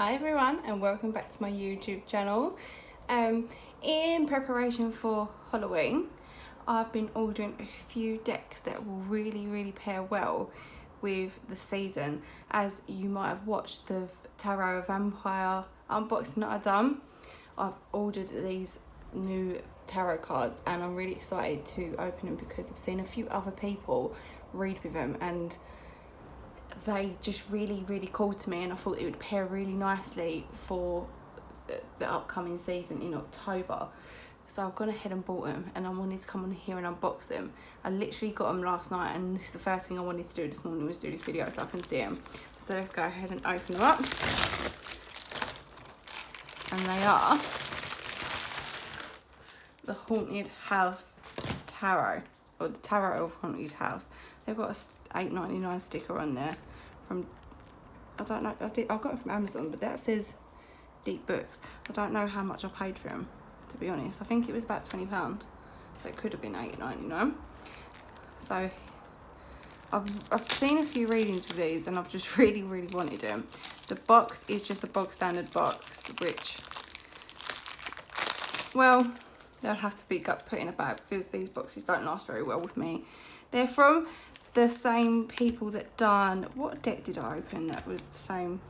Hi everyone and welcome back to my YouTube channel. In preparation for Halloween, I've been ordering a few decks that will really pair well with the season. As you might have watched the Tarot Vampire unboxing that I've done, I've ordered these new tarot cards and I'm really excited to open them because I've seen a few other people read with them and they just really called to me, and I thought it would pair really nicely for the upcoming season in October. So I've gone ahead and bought them and I wanted to come on here and unbox them. I literally got them last night and this is the first thing I wanted to do this morning was do this video so I can see them. So let's go ahead and open them up. And they are the Haunted House Tarot, or the Tarot of Haunted House. They've got a $8.99 sticker on there from, I don't know, I got it from Amazon, but that says Deep Books. I don't know how much I paid for them, to be honest. I think it was about £20, so it could have been $8.99. So I've seen a few readings with these and I've just really wanted them. The box is just a bog standard box, which, well, they'll have to be put in a bag because these boxes don't last very well with me. They're from the same people that done, what deck did I open that was the same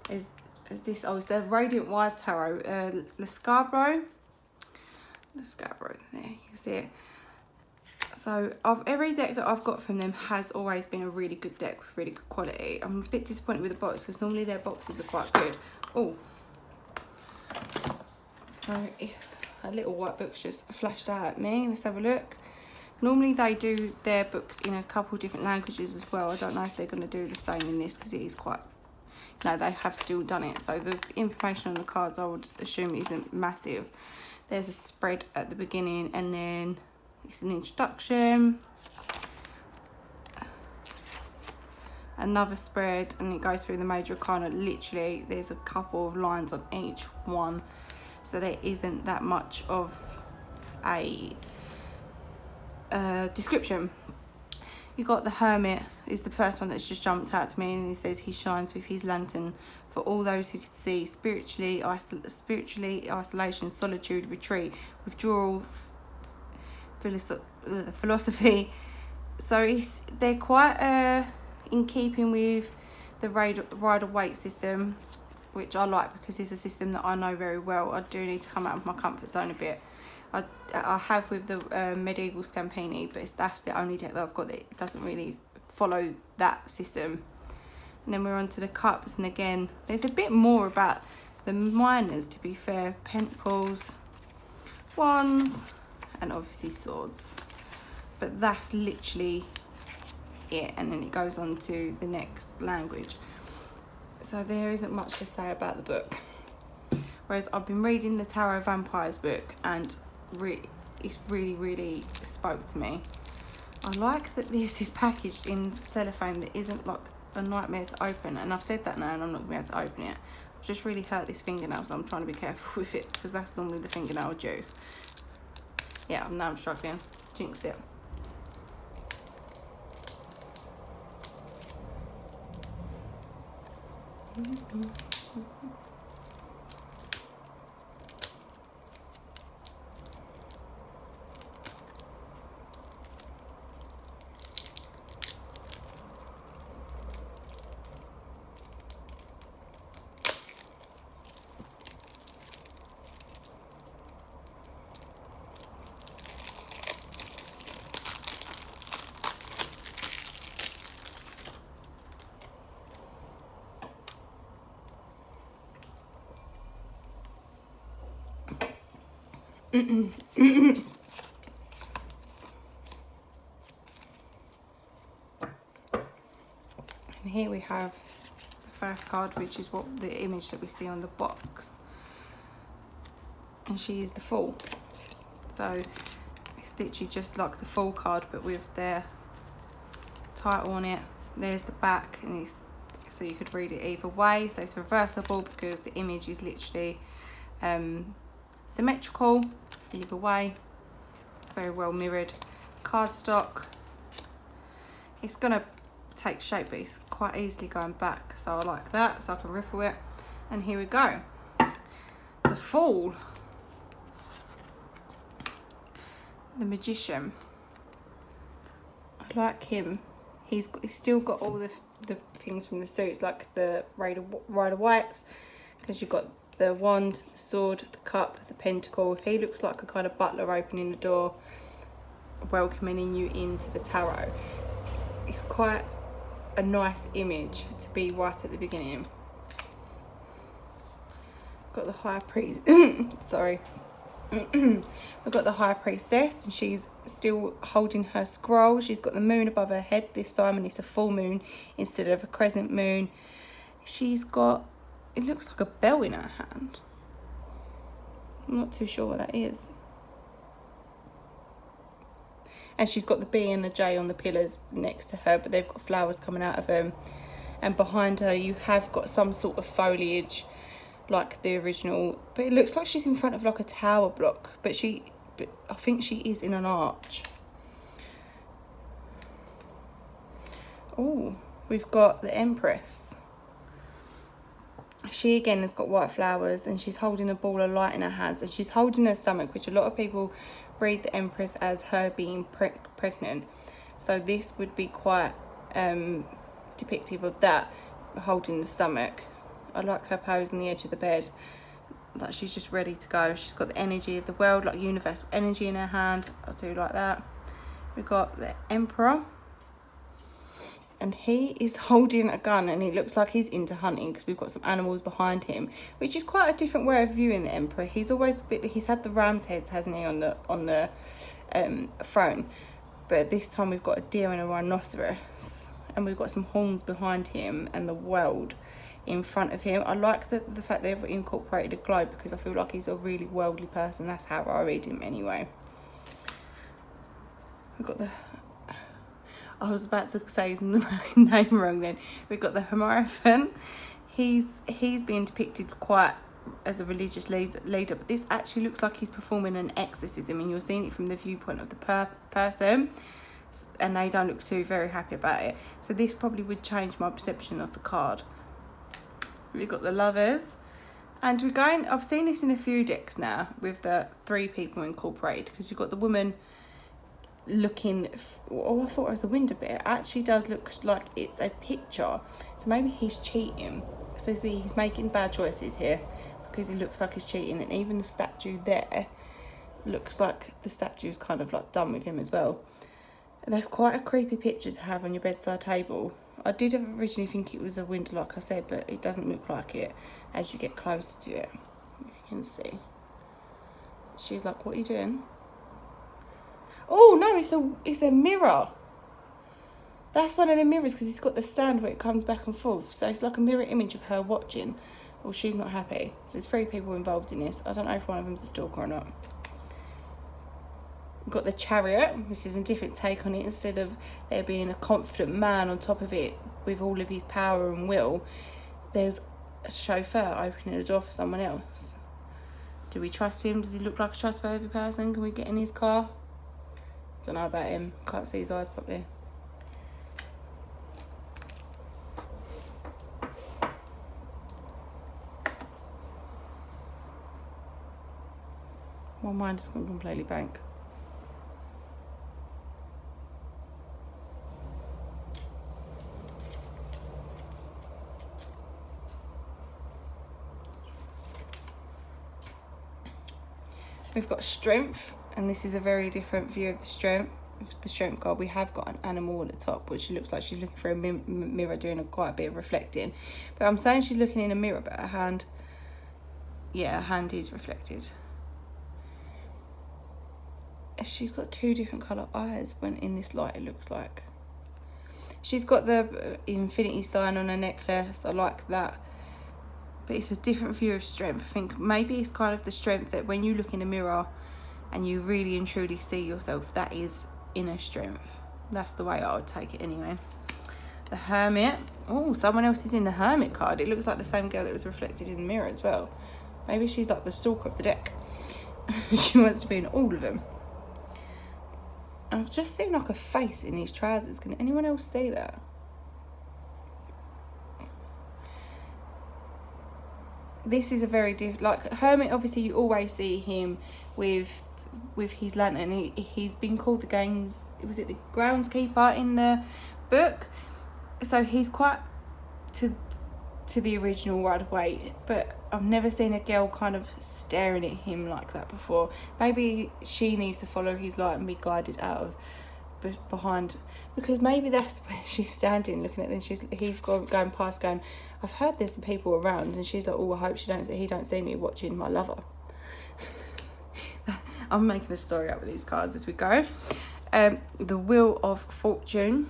as this? Oh, it's the Radiant Wise Tarot, the Scarborough, there you can see it. So of every deck that I've got from them has always been a really good deck with really good quality. I'm a bit disappointed with the box because normally their boxes are quite good. Oh, so a little white book's just flashed out at me. Let's have a look. Normally they do their books in a couple different languages as well. I don't know if they're going to do the same in this because it is quite, no, they have still done it. So the information on the cards I would assume isn't massive. There's a spread at the beginning and then it's an introduction, another spread, and it goes through the major arcana. Literally there's a couple of lines on each one, so there isn't that much of a description. You got the Hermit is the first one that's just jumped out to me, and he says he shines with his lantern for all those who could see, spiritually isolation, solitude, retreat, withdrawal, philosophy. So they're quite in keeping with the Rider-Waite system, which I like because it's a system that I know very well. I do need to come out of my comfort zone a bit. I have with the Medieval Scampini, but that's the only deck that I've got that doesn't really follow that system. And then we're on to the cups, and again there's a bit more about the minors, to be fair. Pentacles, wands, and obviously swords, but that's literally it, and then it goes on to the next language. So there isn't much to say about the book, whereas I've been reading the Tarot Vampires book and it's really spoke to me. I like that this is packaged in cellophane that isn't like a nightmare to open, and I've said that now and I'm not going to be able to open it. I've just really hurt this fingernail, so I'm trying to be careful with it because that's normally the fingernail juice. Yeah, I'm struggling. Jinxed it. And here we have the first card, which is what the image that we see on the box, and she is the Fool. So it's literally just like the Fool card but with their title on it. There's the back, and it's, so you could read it either way. So it's reversible because the image is literally symmetrical either way. It's very well mirrored. Cardstock, it's gonna take shape, but it's quite easily going back. So I like that, so I can riffle it. And here we go. The Fool. The Magician. I like him. He's still got all the things from the suits, like the Rider Whites, because you've got the wand, the sword, the cup, the pentacle. He looks like a kind of butler opening the door, welcoming you into the tarot. It's quite a nice image to be right at the beginning. Got the High Priest. Sorry. We've got the High Priestess, and she's still holding her scroll. She's got the moon above her head this time, and it's a full moon instead of a crescent moon. She's got, it looks like a bell in her hand. I'm not too sure what that is. And she's got the B and the J on the pillars next to her, but they've got flowers coming out of them. And behind her you have got some sort of foliage like the original, but it looks like she's in front of like a tower block, but I think she is in an arch. Oh, we've got the Empress. She again has got white flowers, and she's holding a ball of light in her hands, and she's holding her stomach, which a lot of people read the Empress as her being pregnant. So this would be quite depictive of that, holding the stomach. I like her pose on the edge of the bed, like she's just ready to go. She's got the energy of the world, like universal energy in her hand. I do like that. We've got the Emperor, and he is holding a gun, and he looks like he's into hunting because we've got some animals behind him, which is quite a different way of viewing the Emperor. He's always he's had the ram's heads, hasn't he, on the throne, but this time we've got a deer and a rhinoceros, and we've got some horns behind him and the world in front of him. I like the fact they've incorporated a globe, because I feel like he's a really worldly person. That's how I read him anyway. We've got the, I was about to say his name wrong then. We've got the Hierophant. He's being depicted quite as a religious leader, but this actually looks like he's performing an exorcism, and you're seeing it from the viewpoint of the person, and they don't look too very happy about it. So this probably would change my perception of the card. We've got the Lovers, and we're going, I've seen this in a few decks now with the 3 people incorporated, because you've got the woman looking, oh, I thought it was the window, but it actually does look like it's a picture, so maybe he's cheating. So see, he's making bad choices here because he looks like he's cheating, and even the statue there looks like the statue's kind of like done with him as well. And that's quite a creepy picture to have on your bedside table. I did originally think it was a window, like I said, but it doesn't look like it as you get closer to it. You can see. She's like, what are you doing? Oh, no, it's a mirror. That's one of the mirrors, because it's got the stand where it comes back and forth. So it's like a mirror image of her watching. Well, she's not happy. So there's 3 people involved in this. I don't know if one of them's a stalker or not. We've got the Chariot. This is a different take on it. Instead of there being a confident man on top of it with all of his power and will, there's a chauffeur opening the door for someone else. Do we trust him? Does he look like a trustworthy person? Can we get in his car? Don't know about him. Can't see his eyes properly. My mind has gone completely blank. We've got Strength, and this is a very different view of the Strength card. We have got an animal at the top, which looks like she's looking for a mirror, doing quite a bit of reflecting. But I'm saying she's looking in a mirror, but her hand, yeah, her hand is reflected. She's got 2 different colour eyes when in this light, it looks like. She's got the infinity sign on her necklace. I like that. But it's a different view of strength. I think maybe it's kind of the strength that when you look in the mirror and you really and truly see yourself, that is inner strength. That's the way I would take it anyway. The Hermit. Oh, someone else is in the Hermit card. It looks like the same girl that was reflected in the mirror as well. Maybe she's like the stalker of the deck. She wants to be in all of them. And I've just seen like a face in these trousers. Can anyone else see that? this is a very different, like Hermit, obviously you always see him with his lantern. He's been called the groundskeeper in the book, so he's quite to the original right away, but I've never seen a girl kind of staring at him like that before. Maybe she needs to follow his light and be guided out of behind, because maybe that's where she's standing looking at them. He's going past going, I've heard there's some people around, and she's like, oh, I hope he don't see me watching my lover. I'm making a story up with these cards as we go. The Wheel of Fortune.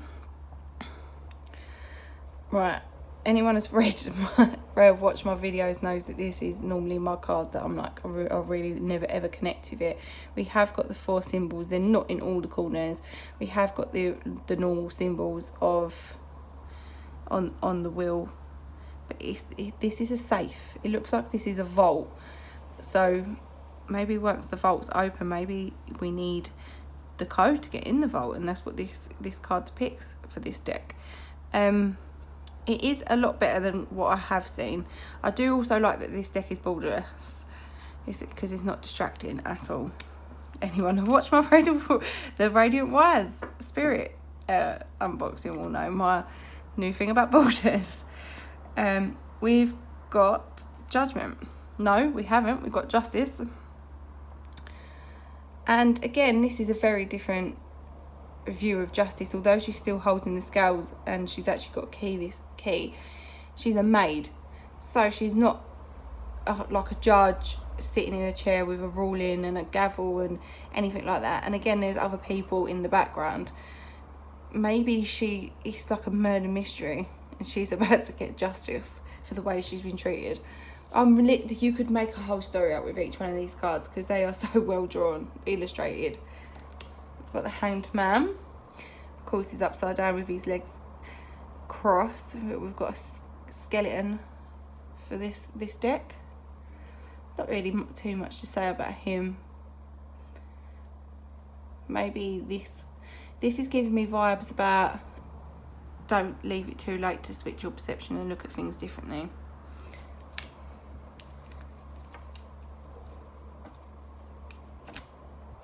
Right, anyone that's watched my videos knows that this is normally my card that I'm like, I really never ever connect with it. We have got the 4 symbols. They're not in all the corners. We have got the normal symbols of on the wheel, but this is a safe. It looks like this is a vault. So maybe once the vault's open, maybe we need the code to get in the vault, and that's what this card depicts for this deck. It is a lot better than what I have seen. I do also like that this deck is borderless, because it's not distracting at all. Anyone who watched my the Radiant Wires Spirit unboxing will know my new thing about borders. We've got Judgment. No, we haven't. We've got Justice. And again, this is a very different view of Justice. Although she's still holding the scales and she's actually got this key, she's a maid, so she's not like a judge sitting in a chair with a ruling and a gavel and anything like that. And again, there's other people in the background. Maybe it's like a murder mystery and she's about to get justice for the way she's been treated. You could make a whole story out with each one of these cards because they are so well drawn, illustrated. We've got the Hanged Man. Of course, he's upside down with his legs crossed. We've got a skeleton for this deck. Not really too much to say about him. Maybe this is giving me vibes about don't leave it too late to switch your perception and look at things differently.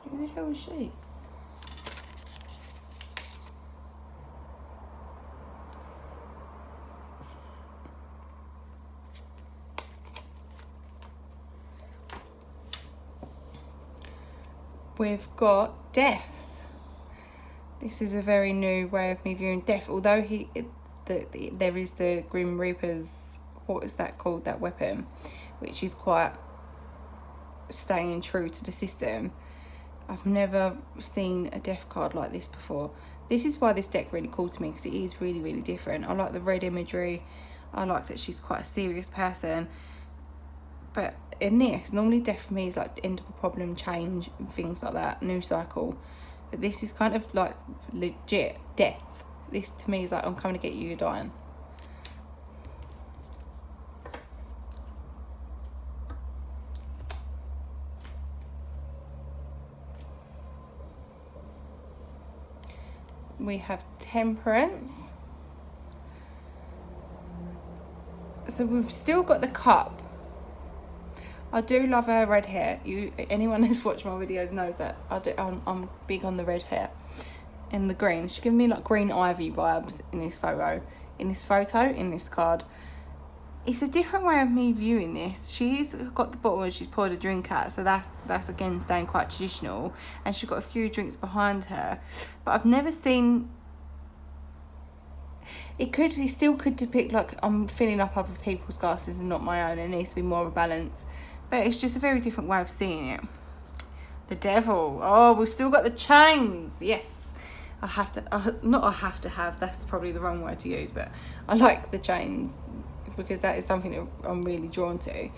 Who the hell is she? We've got Death. This is a very new way of me viewing Death. Although there is the Grim Reaper's, what is that called, that weapon, which is quite staying true to the system. I've never seen a Death card like this before. This is why this deck really called to me, because it is really, really different. I like the red imagery. I like that she's quite a serious person. But in this, normally Death for me is like end of a problem, change, and things like that, new cycle. But this is kind of like legit death. This to me is like, I'm coming to get you, you're dying. We have Temperance. So we've still got the Cup. I do love her red hair. Anyone who's watched my videos knows that I'm big on the red hair and the green. She's giving me like green ivy vibes in this photo. In this card. It's a different way of me viewing this. She's got the bottle and she's poured a drink out, so that's again staying quite traditional. And she's got a few drinks behind her, but I've never seen. It still could depict like I'm filling up other people's glasses and not my own. It needs to be more of a balance, but it's just a very different way of seeing it. The Devil. Oh, we've still got the chains. Yes, I have to have. That's probably the wrong word to use, but I like the chains, because that is something that I'm really drawn to.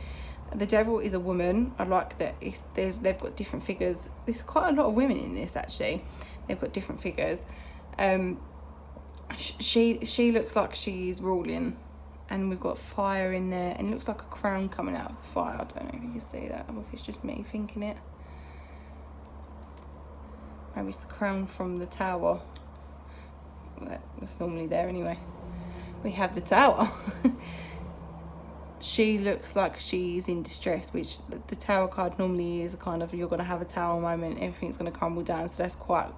The Devil is a woman. I like that they've got different figures. There's quite a lot of women in this actually. They've got different figures. She looks like she's ruling, and we've got fire in there, and it looks like a crown coming out of the fire. I don't know if you can see that, or if it's just me thinking it. Maybe it's the crown from the tower. That's normally there anyway. We have the Tower. she looks like she's in distress, which the tower card normally is a kind of, you're going to have a tower moment, everything's going to crumble down. So that's quite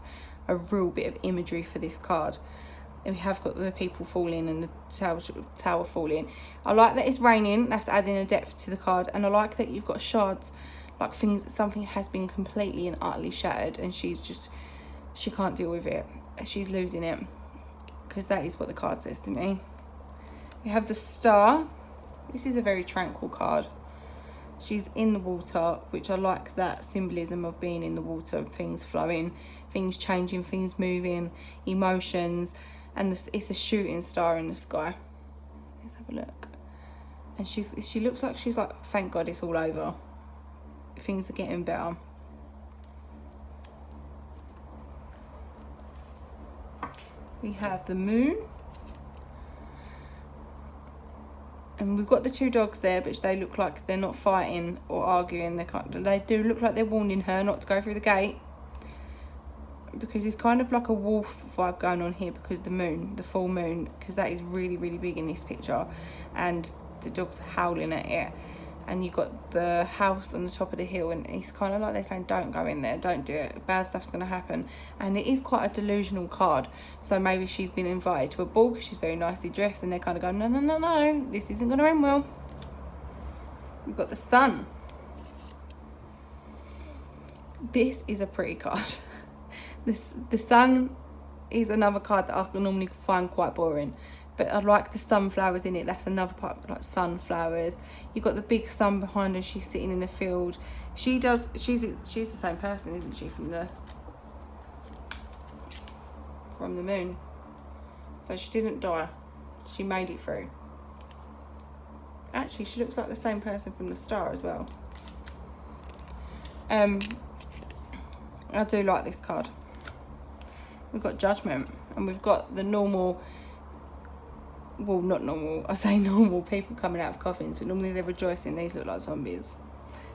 a real bit of imagery for this card. And we have got the people falling and the tower falling. I like that it's raining, that's adding a depth to the card. And I like that you've got shards, like something has been completely and utterly shattered, and she can't deal with it. She's losing it, because that is what the card says to me. We have the Star. This is a very tranquil card. She's in the water, which I like that symbolism of being in the water, things flowing, things changing, things moving, emotions. And it's a shooting star in the sky. Let's have a look. And she looks like she's like, thank God it's all over. Things are getting better. We have the Moon. And we've got the two dogs there, but they look like they're not fighting or arguing. They do look like they're warning her not to go through the gate, because it's kind of like a wolf vibe going on here, because the moon, the full moon, because that is really, really big in this picture, and the dog's howling at it. And you've got the house on the top of the hill, and it's kind of like they're saying, don't go in there, don't do it, bad stuff's going to happen. And it is quite a delusional card, so maybe she's been invited to a ball because she's very nicely dressed, and they're kind of going, no, no, no, no, this isn't going to end well. We've got the Sun. This is a pretty card. The Sun is another card that I can normally find quite boring, but I like the sunflowers in it. That's another part, like sunflowers. You've got the big sun behind her. She's sitting in a field. She's the same person, isn't she, from the moon? So she didn't die. She made it through. Actually, she looks like the same person from the Star as well. I do like this card. We've got Judgment, and we've got the normal, well, not normal, I say normal people coming out of coffins, but normally they're rejoicing. These look like zombies,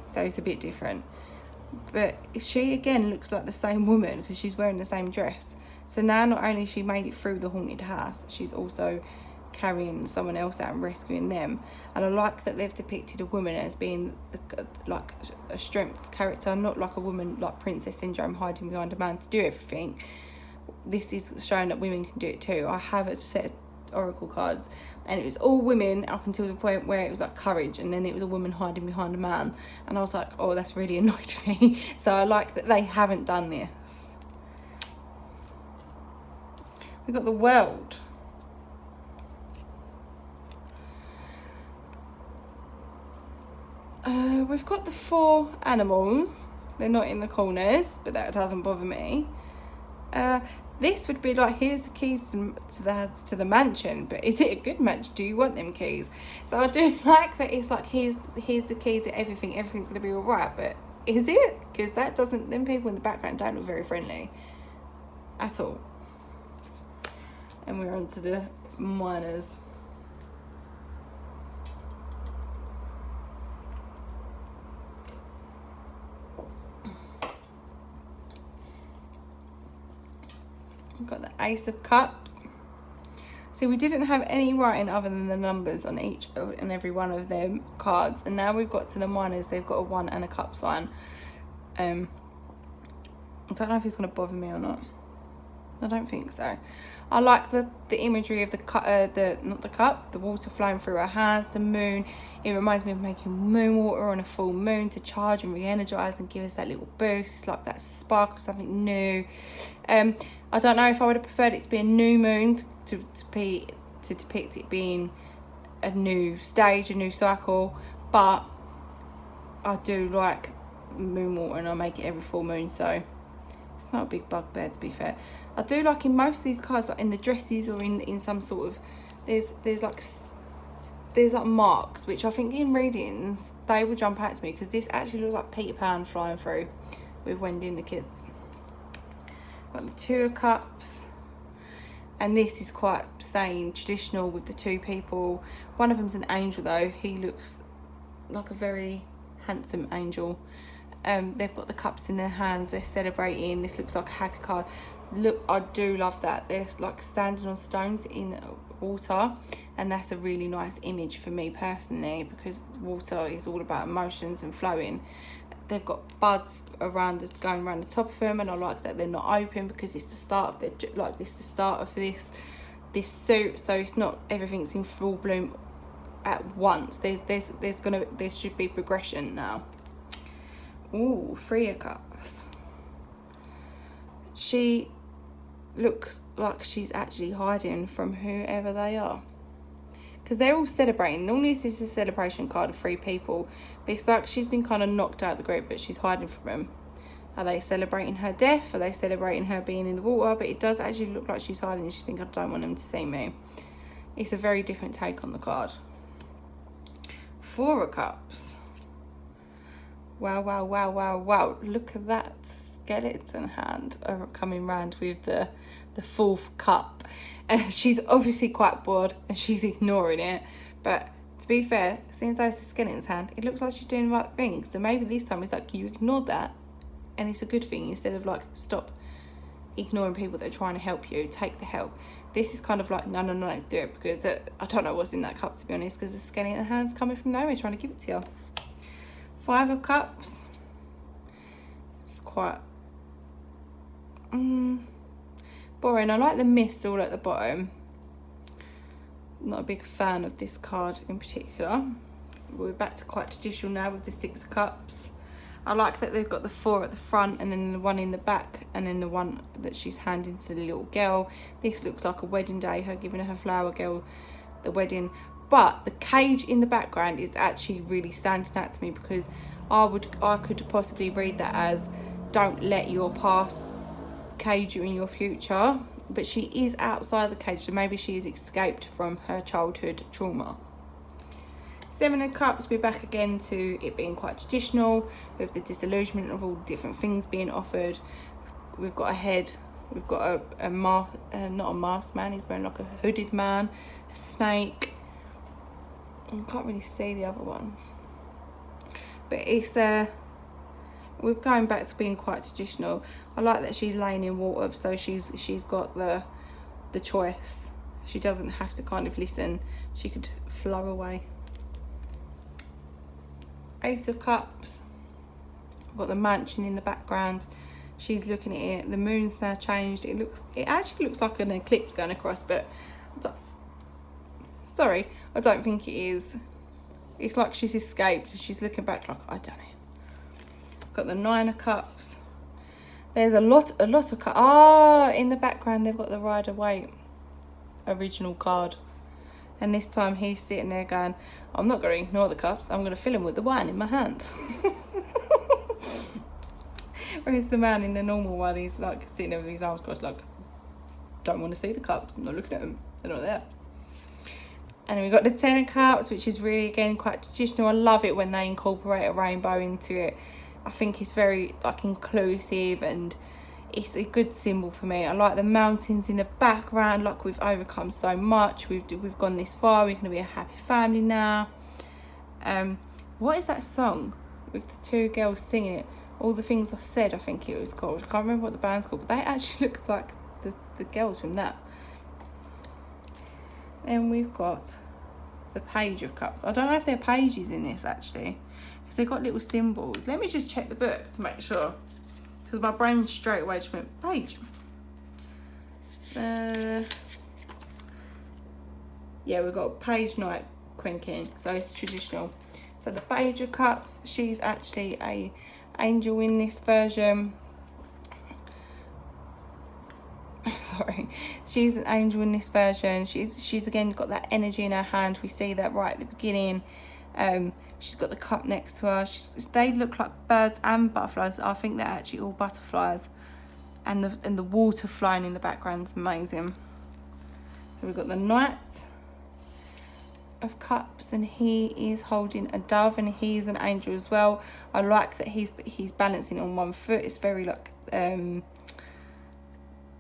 so it's a bit different. But she again looks like the same woman, because she's wearing the same dress. So now not only she made it through the haunted house, she's also carrying someone else out and rescuing them. And I like that they've depicted a woman as being like a strength character, not like a woman like Princess Syndrome hiding behind a man to do everything. This is showing that women can do it too. I have a set of oracle cards, and it was all women up until the point where it was like courage, and then it was a woman hiding behind a man, and I was like, oh, that's really annoyed me. So I like that they haven't done this. We've got the World. We've got the 4 animals. They're not in the corners, but that doesn't bother me. This would be like, here's the keys to the mansion, but is it a good mansion? Do you want them keys? So I do like that it's like, here's the key to everything. Everything's gonna be all right, but is it? Because that doesn't. Them people in the background don't look very friendly at all. And we're on to the miners. We've got the Ace of Cups. So we didn't have any writing other than the numbers on each and every one of them cards. And now we've got to the miners. They've got a 1 and a cup sign. I don't know if it's going to bother me or not. I don't think so. I like the imagery of the water flowing through her hands, the moon. It reminds me of making moon water on a full moon to charge and re-energize and give us that little boost. It's like that spark of something new. I don't know if I would have preferred it to be a new moon to depict it being a new stage, a new cycle, but I do like moon water, and I make it every full moon, so it's not a big bugbear, to be fair. I do like in most of these cards, like in the dresses or in some sort of, there's like marks, which I think in readings they will jump out to me, because this actually looks like Peter Pan flying through with Wendy and the kids. Got the 2 of Cups, and this is quite saying traditional with the 2 people. One of them's an angel though. He looks like a very handsome angel. They've got the cups in their hands, they're celebrating. This looks like a happy card. Look, I do love that. They're like standing on stones in water, and that's a really nice image for me personally, because water is all about emotions and flowing. They've got buds going around the top of them, and I like that they're not open, because it's the start of the start of this suit, so it's not everything's in full bloom at once. There should be progression now. Ooh, 3 of Cups. She looks like she's actually hiding from whoever they are, because they're all celebrating. Normally this is a celebration card of 3 people, but it's like she's been kind of knocked out of the group, but she's hiding from them. Are they celebrating her death? Are they celebrating her being in the water? But it does actually look like she's hiding, and she thinks, I don't want them to see me. It's a very different take on the card. 4 of Cups. Wow, wow, wow, wow, wow. Look at that skeleton hand coming round with the 4th cup. She's obviously quite bored, and she's ignoring it. But to be fair, since that's a skeleton's hand, it looks like she's doing the right thing. So maybe this time it's like, you ignored that, and it's a good thing, instead of like, stop ignoring people that are trying to help you, take the help. This is kind of like, no, do it, because I don't know what's in that cup, to be honest, because the skeleton hand's coming from nowhere trying to give it to you. 5 of Cups. It's quite boring. I like the mist all at the bottom. Not a big fan of this card in particular. We're back to quite traditional now with the 6 of Cups. I like that they've got the 4 at the front, and then the 1 in the back, and then the 1 that she's handing to the little girl. This looks like a wedding day, her giving her flower girl the wedding. But the cage in the background is actually really standing out to me, because I could possibly read that as, don't let your past cage you in your future. But she is outside the cage, so maybe she has escaped from her childhood trauma. 7 of Cups, we're back again to it being quite traditional, with the disillusionment of all the different things being offered. We've got a head, we've got not a masked man, he's wearing like a hooded man, a snake. I can't really see the other ones, but it's we're going back to being quite traditional. I like that she's laying in water, so she's got the choice. She doesn't have to kind of listen, she could flow away. 8 of Cups. I've got the mansion in the background. She's looking at it. The moon's now changed. It actually looks like an eclipse going across, but I don't think it is. It's like she's escaped, and she's looking back like, I done it. Got the 9 of Cups. There's a lot of cups. In the background they've got the Rider-Waite original card. And this time he's sitting there going, I'm not going to ignore the cups, I'm going to fill them with the wine in my hand. Whereas the man in the normal one, he's like sitting there with his arms crossed, like, don't want to see the cups, I'm not looking at them, they're not there. And we've got the 10 of Cups, which is really, again, quite traditional. I love it when they incorporate a rainbow into it. I think it's very like inclusive, and it's a good symbol for me. I like the mountains in the background, like we've overcome so much, we've gone this far, we're going to be a happy family now. What is that song with the 2 girls singing it? All the Things I Said, I think it was called. I can't remember what the band's called, but they actually look like the girls from that. Then we've got the Page of Cups. I don't know if there are pages in this actually, because they've got little symbols. Let me just check the book to make sure, because my brain straight away just went, page. Yeah, we've got Page Knight, Queen King, so it's traditional. So the Page of Cups, she's actually a angel in this version. Sorry, she's an angel in this version. She's again got that energy in her hand. We see that right at the beginning. She's got the cup next to her. They look like birds and butterflies. I think they're actually all butterflies, and the water flowing in the background is amazing. So we've got the Knight of Cups, and he is holding a dove, and he's an angel as well. I like that he's balancing on one foot. It's very like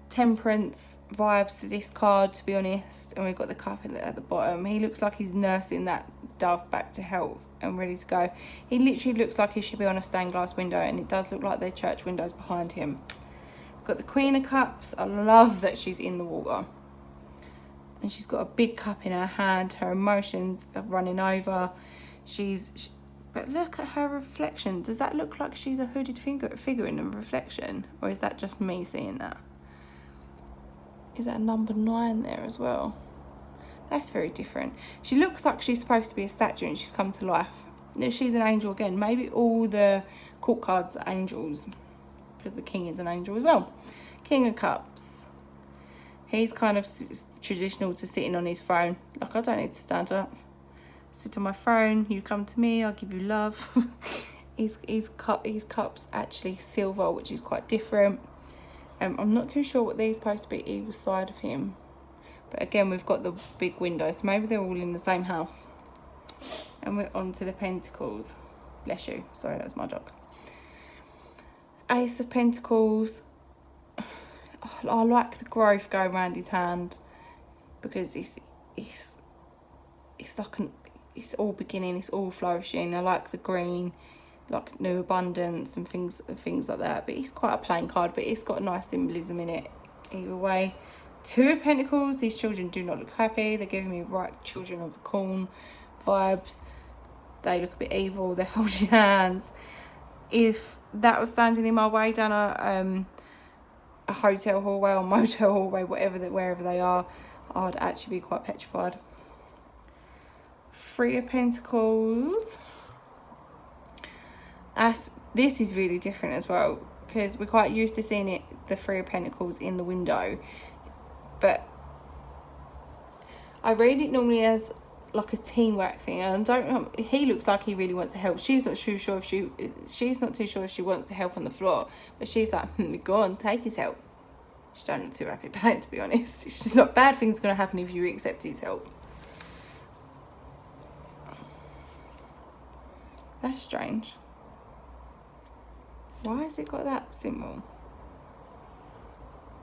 temperance vibes to this card, to be honest. And we've got the cup at the bottom. He looks like he's nursing that dove back to health and ready to go. He literally looks like he should be on a stained glass window, and it does look like their church windows behind him. Got the Queen of Cups. I love that she's in the water. And she's got a big cup in her hand. Her emotions are running over. But look at her reflection. Does that look like she's a hooded figure in the reflection? Or is that just me seeing that? Is that number 9 there as well? That's very different. She looks like she's supposed to be a statue and she's come to life. She's an angel again. Maybe all the court cards are angels, because the king is an angel as well. King of Cups. He's kind of traditional to sitting on his throne. Like, I don't need to stand up. Sit on my throne. You come to me. I'll give you love. his cups actually silver, which is quite different. I'm not too sure what these are supposed to be either side of him. But again, we've got the big window, so maybe they're all in the same house. And we're on to the Pentacles. Bless you. Sorry, that was my dog. Ace of Pentacles. I like the growth going around his hand, because it's like it's all beginning, it's all flourishing. I like the green, like new abundance and things like that. But it's quite a plain card, but it's got a nice symbolism in it either way. 2 of Pentacles. These children do not look happy. They're giving me right children of the corn vibes. They look a bit evil. They're holding hands. If that was standing in my way down a hotel hallway or motel hallway, wherever they are, I'd actually be quite petrified. 3 of Pentacles. This is really different as well, because we're quite used to seeing the 3 of Pentacles in the window. But I read it normally as like a teamwork thing, and he looks like he really wants to help. She's not too sure if she wants to help on the floor, but she's like, go on, take his help. She don't look too happy about it, to be honest. It's just not bad things going to happen if you accept his help. That's strange. Why has it got that symbol?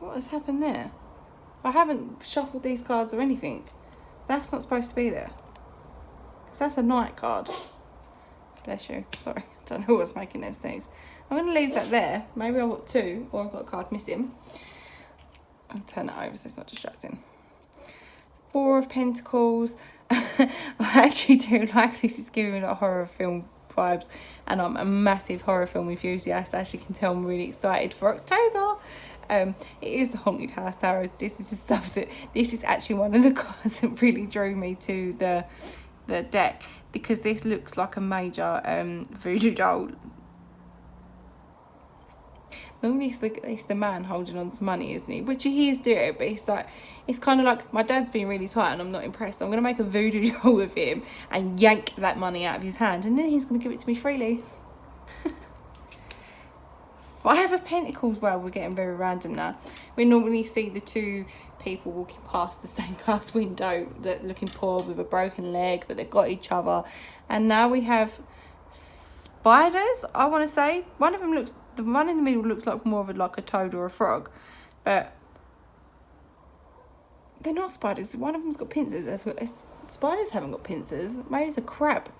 What has happened there? I haven't shuffled these cards or anything. That's not supposed to be there. Because that's a Knight card. Bless you. Sorry, I don't know what's making them sneeze. I'm going to leave that there. Maybe I've got 2, or I've got a card missing. I'll turn it over so it's not distracting. 4 of Pentacles. I actually do like this. It's giving me like horror film vibes, and I'm a massive horror film enthusiast. As you can tell, I'm really excited for October. It is the Haunted House Tarot. This is actually one of the cards that really drew me to the deck, because this looks like a major voodoo doll. Normally it's the man holding on to money, isn't he? Which he is doing, but it's kind of like, my dad's being really tight and I'm not impressed. So I'm going to make a voodoo doll with him and yank that money out of his hand, and then he's going to give it to me freely. 5 of Pentacles. Well, we're getting very random now. We normally see the 2 people walking past the stained glass window, that looking poor with a broken leg, but they've got each other. And now we have spiders, I want to say. The one in the middle looks like more of like a toad or a frog, but they're not spiders. One of them's got pincers. Spiders haven't got pincers. Maybe it's a crab.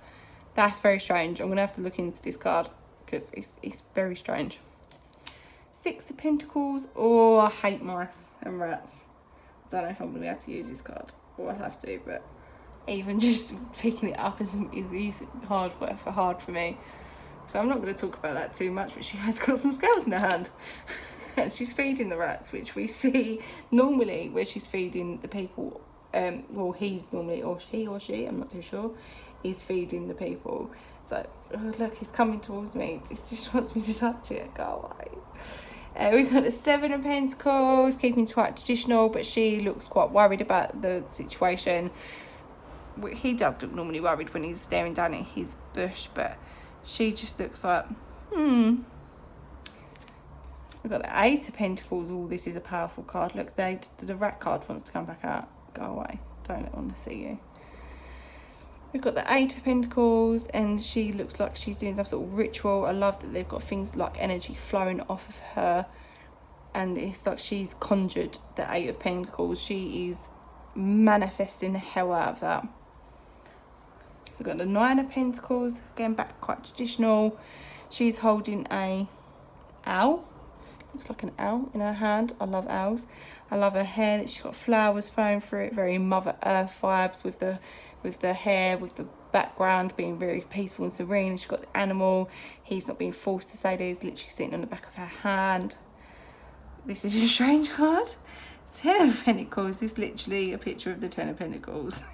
That's very strange. I'm going to have to look into this card, because it's very strange. 6 of Pentacles. Oh, I hate mice and rats. I don't know if I'm going to be able to use this card, or I'll have to, but even just picking it up is hard for me. So I'm not going to talk about that too much, but she has got some scales in her hand. And she's feeding the rats, which we see normally where she's feeding the people. Well, he's normally, or he or she, I'm not too sure, is feeding the people. So, oh, look, he's coming towards me. He just wants me to touch it. Go away. We've got the 7 of Pentacles, keeping quite traditional, but she looks quite worried about the situation. He does look normally worried when he's staring down at his bush, but she just looks like, We've got the 8 of Pentacles. Oh, this is a powerful card. Look, the rat card wants to come back out. Go away. Don't want to see you. We've got the 8 of Pentacles, and she looks like she's doing some sort of ritual. I love that they've got things like energy flowing off of her, and it's like she's conjured the 8 of Pentacles. She is manifesting the hell out of that. We've got the 9 of Pentacles, again back quite traditional. She's holding a owl, Looks like an owl in her hand. I love owls. I love her hair. She's got flowers flowing through it. Very Mother Earth vibes with the hair, with the background being very peaceful and serene. She's got the animal. He's not being forced to say that. He's literally sitting on the back of her hand. This is a strange card. 10 of Pentacles. It's literally a picture of the 10 of Pentacles.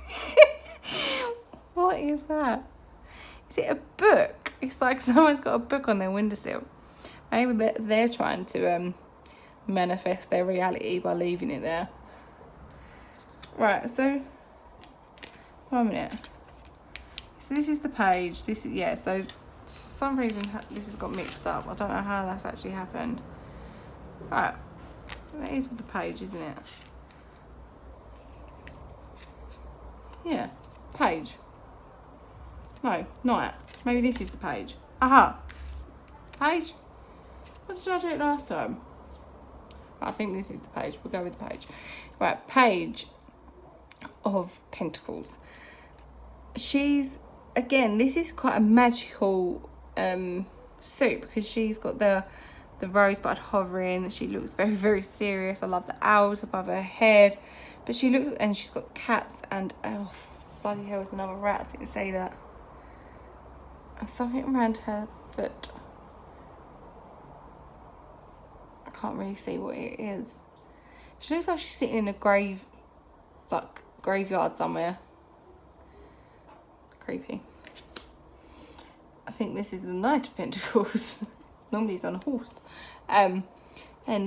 What is that? Is it a book? It's like someone's got a book on their windowsill. Maybe they're trying to manifest their reality by leaving it there. Right, so 1 minute. So this is the page. This is, yeah, so for some reason this has got mixed up. I don't know how that's actually happened. Right, that is the page, isn't it? Yeah, page. No, knight. Maybe this is the page. Aha. Page. What did I do it last time? I think this is the page. We'll go with the page. Right, Page of Pentacles. She's, again, this is quite a magical suit because she's got the rosebud hovering. She looks very, very serious. I love the owls above her head. But she looks, and she's got cats and, oh, bloody hell, there's another rat. I didn't say that. And something around her foot. I can't really see what it is. She looks like she's sitting in a grave, like graveyard somewhere. Creepy. I think this is the Knight of Pentacles. Normally he's on a horse. And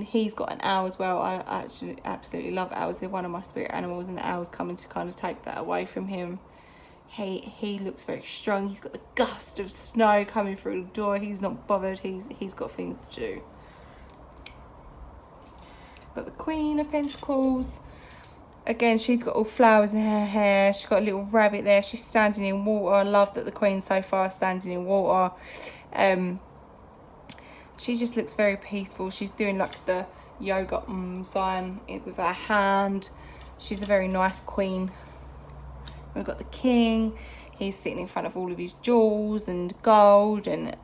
he's got an owl as well. I actually absolutely love owls. They're one of my spirit animals, and the owl's coming to kind of take that away from him. He looks very strong. He's got the gust of snow coming through the door. He's not bothered. He's got things to do. Got the Queen of Pentacles. Again, she's got all flowers in her hair. She's got a little rabbit there. She's standing in water. I love that the Queen so far is standing in water. She just looks very peaceful. She's doing like the yoga sign with her hand. She's a very nice queen. We've got the King. He's sitting in front of all of his jewels and gold, and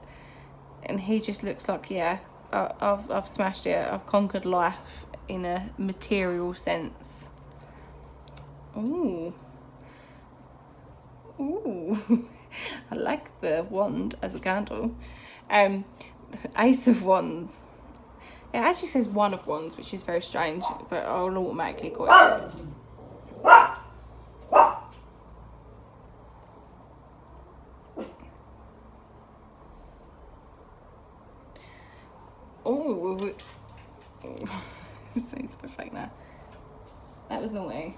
he just looks like, yeah, I've smashed it. I've conquered life in a material sense. Ooh. Ooh. I like the wand as a candle. Ace of Wands. It actually says One of Wands, which is very strange, but I'll automatically call it. Oh, it's so fake now. That was naughty.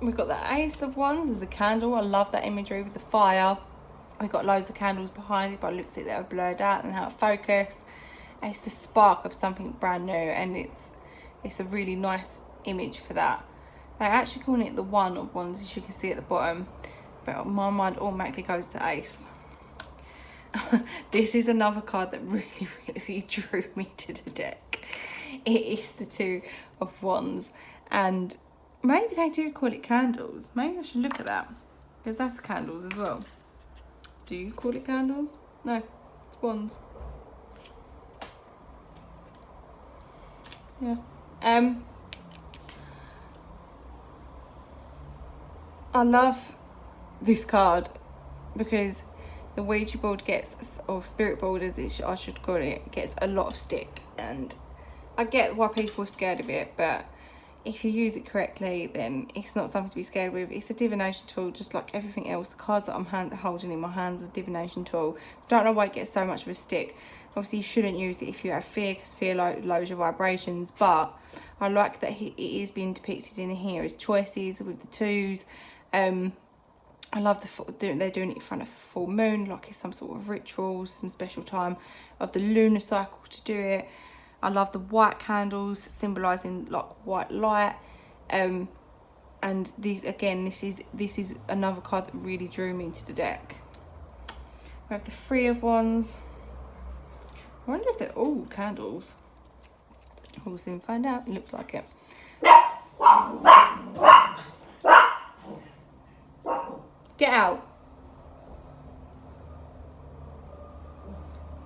We've got the Ace of Wands as a candle. I love that imagery with the fire. We've got loads of candles behind it, but it looks like they're blurred out and out of focus. It's the spark of something brand new, and it's a really nice image for that. They're actually calling it the One of Wands, as you can see at the bottom, but my mind automatically goes to Ace. This is another card that really, really drew me to the deck. It is the Two of Wands, and maybe they do call it candles. Maybe I should look at that, because that's candles as well. Do you call it candles? No, it's wands. Yeah. I love this card because the Ouija board gets, or spirit board as I should call it, gets a lot of stick, and I get why people are scared of it, but if you use it correctly, then it's not something to be scared with. It's a divination tool, just like everything else. The cards that I'm holding in my hands are a divination tool. I don't know why it gets so much of a stick. Obviously, you shouldn't use it if you have fear, because fear lowers your vibrations. But I like that it is being depicted in here as choices with the twos. I love they're doing it in front of full moon, like it's some sort of ritual, some special time of the lunar cycle to do it. I love the white candles symbolising like white light, and again this is another card that really drew me to the deck. We have the Three of Wands. I wonder if they're all candles. We'll soon find out. It looks like it. Get out.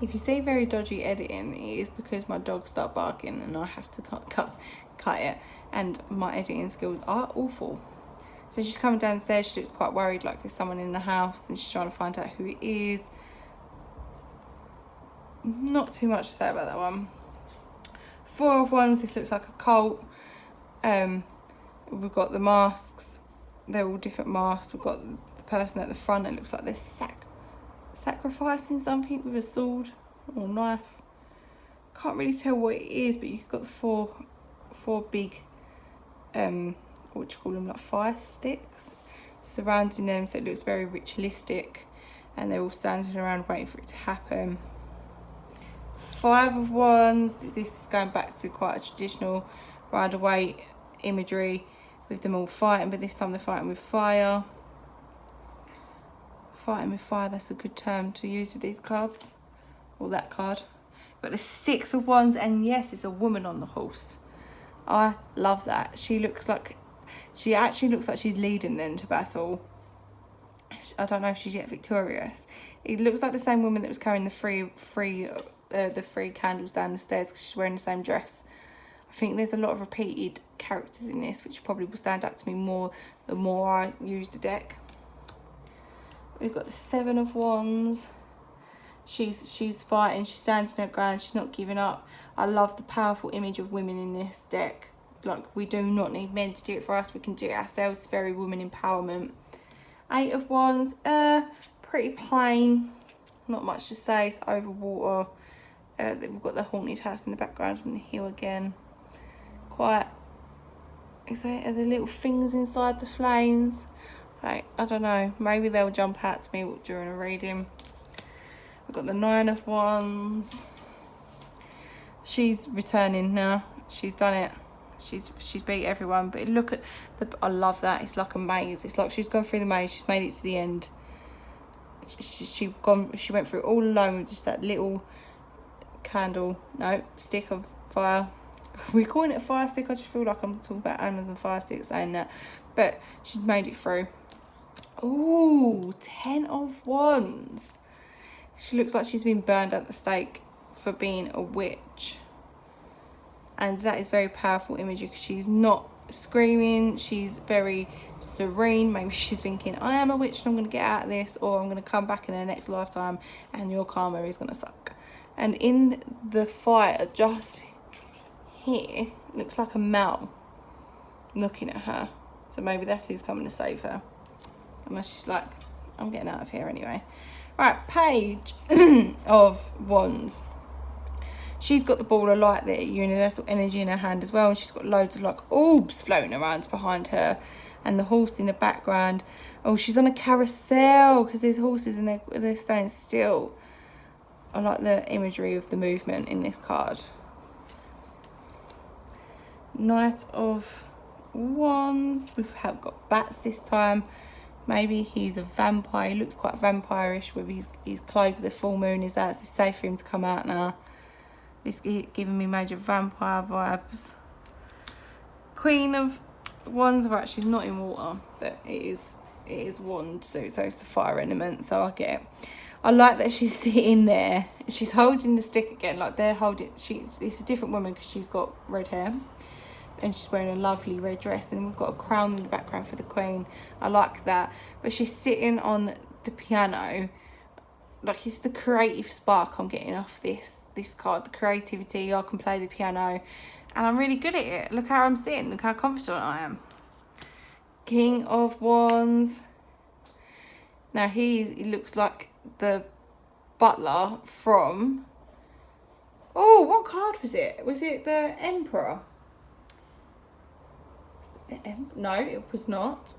If you see very dodgy editing, it is because my dogs start barking and I have to cut it. And my editing skills are awful. So she's coming downstairs. She looks quite worried, like there's someone in the house, and she's trying to find out who it is. Not too much to say about that one. 4 of Wands. This looks like a cult. We've got the masks. They're all different masks. We've got the person at the front. It looks like they're sacrificing something with a sword or knife. Can't really tell what it is, but you've got the four big what do you call them, like fire sticks surrounding them, so it looks very ritualistic, and they're all standing around waiting for it to happen. 5 of Wands. This is going back to quite a traditional Rider-Waite imagery with them all fighting, but this time they're fighting with fire. Fighting with fire, that's a good term to use with these cards, or that card. Got the 6 of Wands, and yes, it's a woman on the horse. I love that. She actually looks like she's leading them to battle. I don't know if she's yet victorious. It looks like the same woman that was carrying the three candles down the stairs, because she's wearing the same dress. I think there's a lot of repeated characters in this, which probably will stand out to me more the more I use the deck. We've got the 7 of Wands. She's fighting, she's standing her ground, she's not giving up. I love the powerful image of women in this deck. Like, we do not need men to do it for us, we can do it ourselves. It's very women empowerment. 8 of Wands, pretty plain, not much to say. It's over water. We've got the haunted house in the background on the hill again. Quite, are the little things inside the flames? Right, I don't know, maybe they'll jump out to me during a reading. We've got the 9 of Wands. She's returning now. She's done it. She's beat everyone. But look at I love that. It's like a maze. It's like she's gone through the maze. She's made it to the end. She went through all alone with just that little stick of fire. We're calling it a fire stick. I just feel like I'm talking about animals and fire sticks saying that. But she's made it through. Ooh, 10 of Wands. She looks like she's been burned at the stake for being a witch. And that is very powerful imagery, because she's not screaming. She's very serene. Maybe she's thinking, I am a witch and I'm going to get out of this, or I'm going to come back in the next lifetime and your karma is going to suck. And in the fire just here, looks like a Mal looking at her. So maybe that's who's coming to save her. Unless she's like, I'm getting out of here anyway. Right, Page of Wands. She's got the ball of light, the universal energy in her hand as well, and she's got loads of like orbs floating around behind her, and the horse in the background. Oh, she's on a carousel, because there's horses and they're staying still. I like the imagery of the movement in this card. Knight of Wands. We've got bats this time. Maybe he's a vampire. He looks quite vampirish with his clothes. The full moon is out, so it's safe for him to come out now. This is giving me major vampire vibes. Queen of Wands. Right, she's not in water, but it is wand, so it's the fire element, so I get it. I like that she's sitting there. She's holding the stick again, like they're holding. It's a different woman because she's got red hair. And she's wearing a lovely red dress, and we've got a crown in the background for the Queen. I like that. But she's sitting on the piano. Like, it's the creative spark I'm getting off this card. The creativity. I can play the piano, and I'm really good at it. Look how I'm sitting. Look how confident I am. King of Wands. Now he looks like the butler from... Oh, what card was it? Was it the Emperor? No, it was not.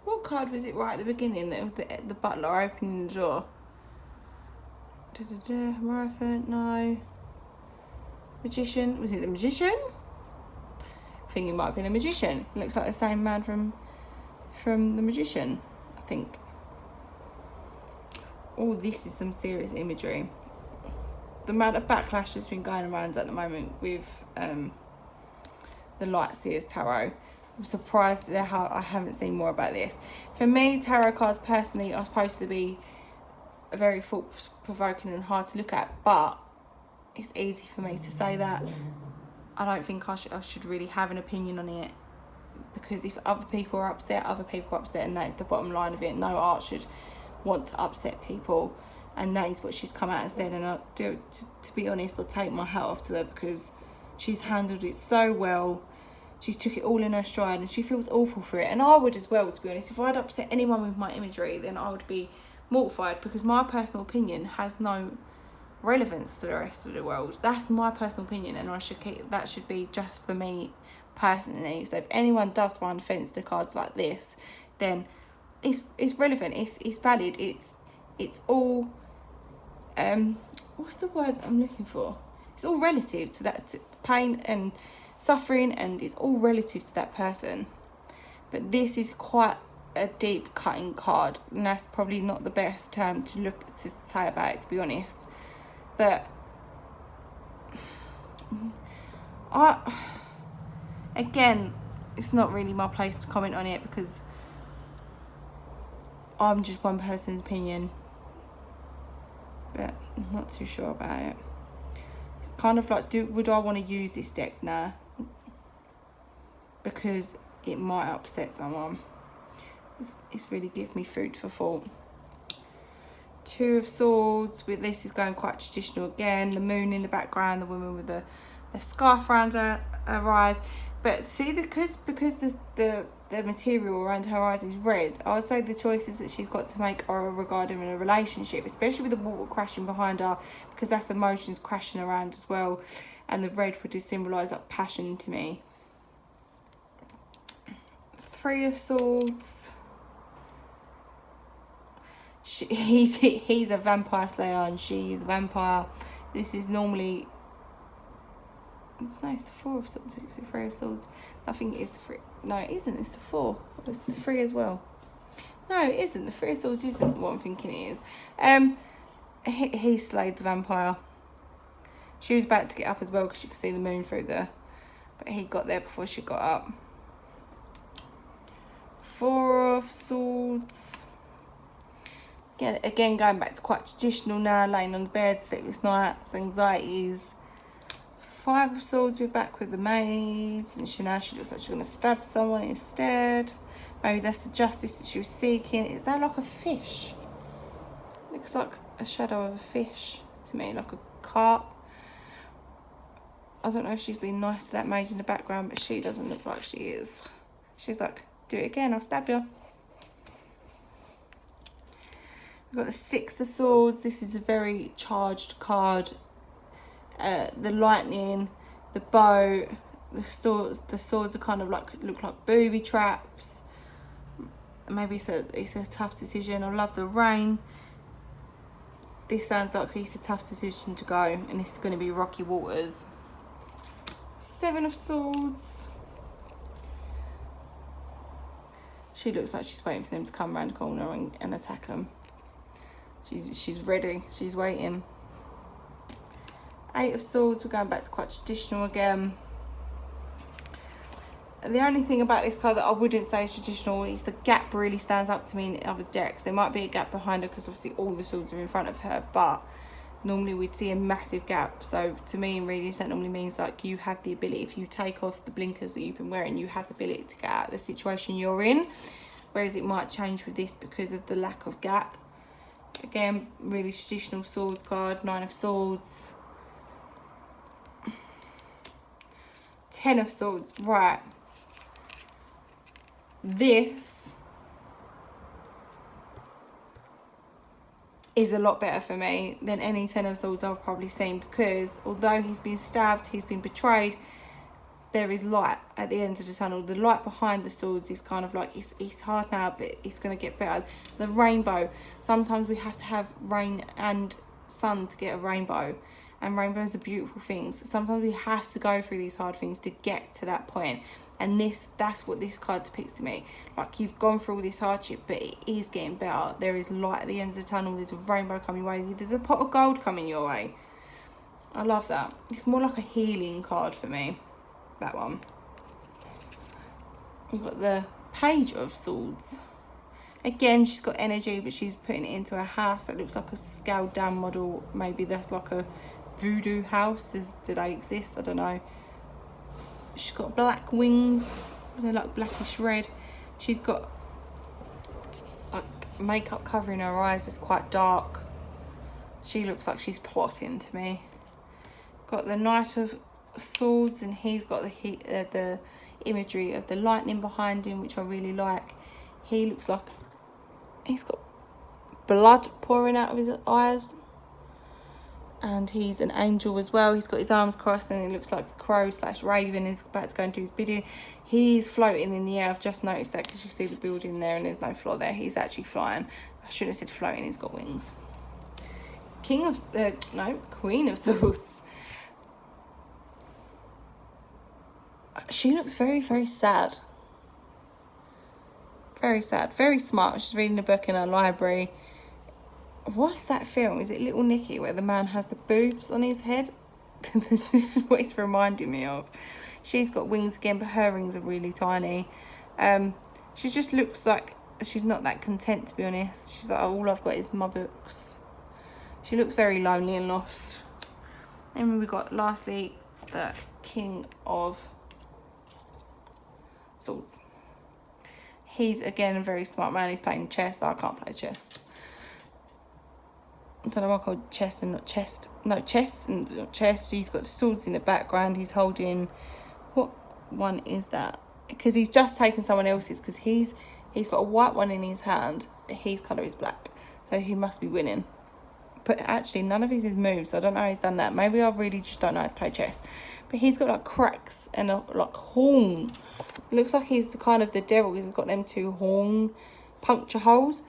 What card was it right at the beginning? The butler opening the door. Hierophant, no. Magician, was it the Magician? I think it might have been a Magician. It looks like the same man from the Magician, I think. Oh, this is some serious imagery. The amount of backlash that's been going around at the moment with the Lightseers Tarot. I'm surprised at how I haven't seen more about this. For me, tarot cards personally are supposed to be very thought-provoking and hard to look at, but it's easy for me to say that. I don't think I should really have an opinion on it, because if other people are upset, and that's the bottom line of it. No art should want to upset people, and that is what she's come out and said. And to be honest, I'll take my hat off to her, because she's handled it so well. She's took it all in her stride, and she feels awful for it. And I would as well, to be honest. If I'd upset anyone with my imagery, then I would be mortified, because my personal opinion has no relevance to the rest of the world. That's my personal opinion, and that should be just for me personally. So if anyone does find offence to cards like this, then it's relevant, it's valid, it's all what's the word I'm looking for? It's all relative to that pain and suffering, and it's all relative to that person. But this is quite a deep cutting card, and that's probably not the best term to say about it, to be honest. But again, it's not really my place to comment on it, because I'm just one person's opinion, but I'm not too sure about it. It's kind of like, would I want to use this deck now? Because it might upset someone. It's really give me food for thought. Two of Swords, with this is going quite traditional again. The moon in the background, the woman with the scarf around her eyes. But see, because the material around her eyes is red, I would say the choices that she's got to make are regarding a relationship, especially with the water crashing behind her, because that's emotions crashing around as well. And the red would just symbolise like passion to me. Three of Swords. He's a vampire slayer, and she's a vampire. This is normally... No, it's the Four of Swords. It's the Three of Swords. I think it is the Three. No, it isn't. It's the Four. It's the Three as well. No, it isn't. The Three of Swords isn't what I'm thinking it is. He slayed the vampire. She was about to get up as well, because she could see the moon through there. But he got there before she got up. Four of Swords. Again, going back to quite traditional now, laying on the bed, sleepless nights, anxieties. Five of Swords, we're back with the maids, and she looks like she's going to stab someone instead. Maybe that's the justice that she was seeking. Is that like a fish? Looks like a shadow of a fish to me, like a carp. I don't know if she's been nice to that maid in the background, but she doesn't look like she is. She's like, do it again, I'll stab you. We've got the Six of Swords. This is a very charged card. The lightning, the bow, the swords are kind of like, look like booby traps. Maybe it's a tough decision. I love the rain. This sounds like it's a tough decision to go, and this is going to be rocky waters. Seven of Swords. She looks like she's waiting for them to come around the corner and attack them. She's ready. She's waiting. Eight of Swords. We're going back to quite traditional again. The only thing about this card that I wouldn't say is traditional is the gap really stands up to me in the other decks. There might be a gap behind her, because obviously all the swords are in front of her, but normally we'd see a massive gap. So to me in readings, that normally means like you have the ability, if you take off the blinkers that you've been wearing, you have the ability to get out of the situation you're in. Whereas it might change with this because of the lack of gap. Again, really traditional swords card. Nine of Swords. 10 of Swords. Right. This is a lot better for me than any 10 of Swords I've probably seen, because although he's been stabbed, he's been betrayed, there is light at the end of the tunnel. The light behind the swords is kind of like, it's hard now, but it's going to get better. The rainbow. Sometimes we have to have rain and sun to get a rainbow. And rainbows are beautiful things. Sometimes we have to go through these hard things to get to that point. And that's what this card depicts to me. Like, you've gone through all this hardship, but it is getting better. There is light at the end of the tunnel. There's a rainbow coming your way. There's a pot of gold coming your way. I love that. It's more like a healing card for me. That one. We've got the Page of Swords. Again, she's got energy, but she's putting it into a house that looks like a scaled down model. Maybe that's like a voodoo house. Do they exist? I don't know. She's got black wings. They're like blackish red. She's got like makeup covering her eyes. It's quite dark. She looks like she's plotting to me. Got the Knight of Swords, and he's got the imagery of the lightning behind him, which I really like. He looks like he's got blood pouring out of his eyes, and he's an angel as well. He's got his arms crossed, and it looks like the crow / raven is about to go and do his bidding. He's floating in the air. I've just noticed that because you see the building there and there's no floor there. He's actually flying. I should have said floating. He's got wings. Queen of Swords. She looks very, very sad. Very sad. Very smart. She's reading a book in her library. What's that film? Is it Little Nicky, where the man has the boobs on his head? This is what it's reminding me of. She's got wings again, but her wings are really tiny. She just looks like she's not that content, to be honest. She's like, oh, all I've got is my books. She looks very lonely and lost. And we got, lastly, the King of Swords. He's, again, a very smart man. He's playing chess. I can't play chess. I don't know why I called chest and not chest. No, chest and not chest. He's got the swords in the background. He's holding... What one is that? Because he's just taken someone else's. Because he's got a white one in his hand. But his colour is black. So he must be winning. But actually, none of his moves. So I don't know how he's done that. Maybe I really just don't know how to play chess. But he's got like cracks and a like horn. It looks like he's the devil. He's got them 2 horn puncture holes.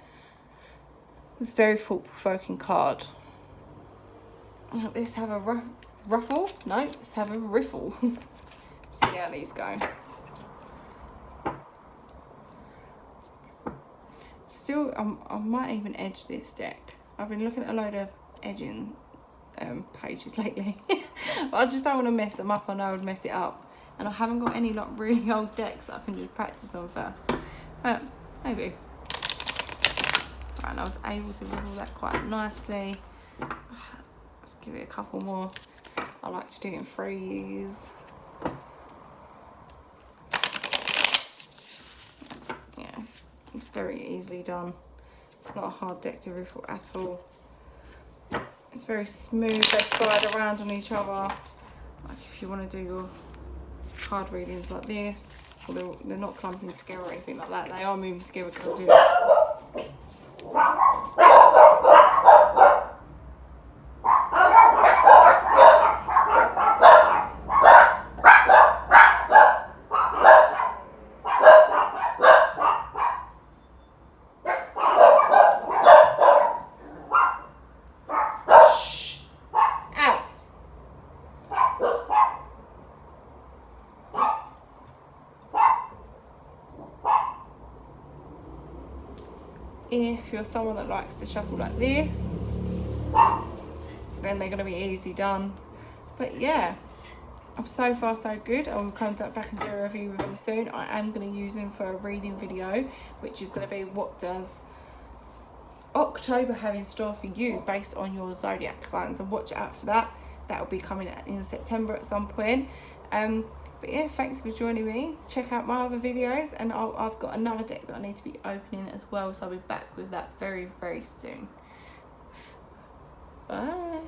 It's a very thought-provoking card. Let's have a ruffle. No, let's have a riffle. See how these go. Still, I might even edge this deck. I've been looking at a load of edging pages lately. But I just don't want to mess them up. I know I would mess it up. And I haven't got any like really old decks that I can just practice on first. But maybe. Right, and I was able to riffle that quite nicely. Let's give it a couple more. I like to do it in threes. Yeah, it's very easily done. It's not a hard deck to riffle at all. It's very smooth. They slide around on each other. Like if you want to do your card readings like this, or they're not clumping together or anything like that. They are moving together because I do it. If you're someone that likes to shuffle like this, then they're going to be easily done. But yeah, so far so good. I will come back and do a review of them soon. I am going to use them for a reading video, which is going to be what does October have in store for you based on your zodiac signs, and watch out for that. That will be coming in September at some point. But yeah, thanks for joining me. Check out my other videos, and I've got another deck that I need to be opening as well, so I'll be back with that very, very soon. Bye.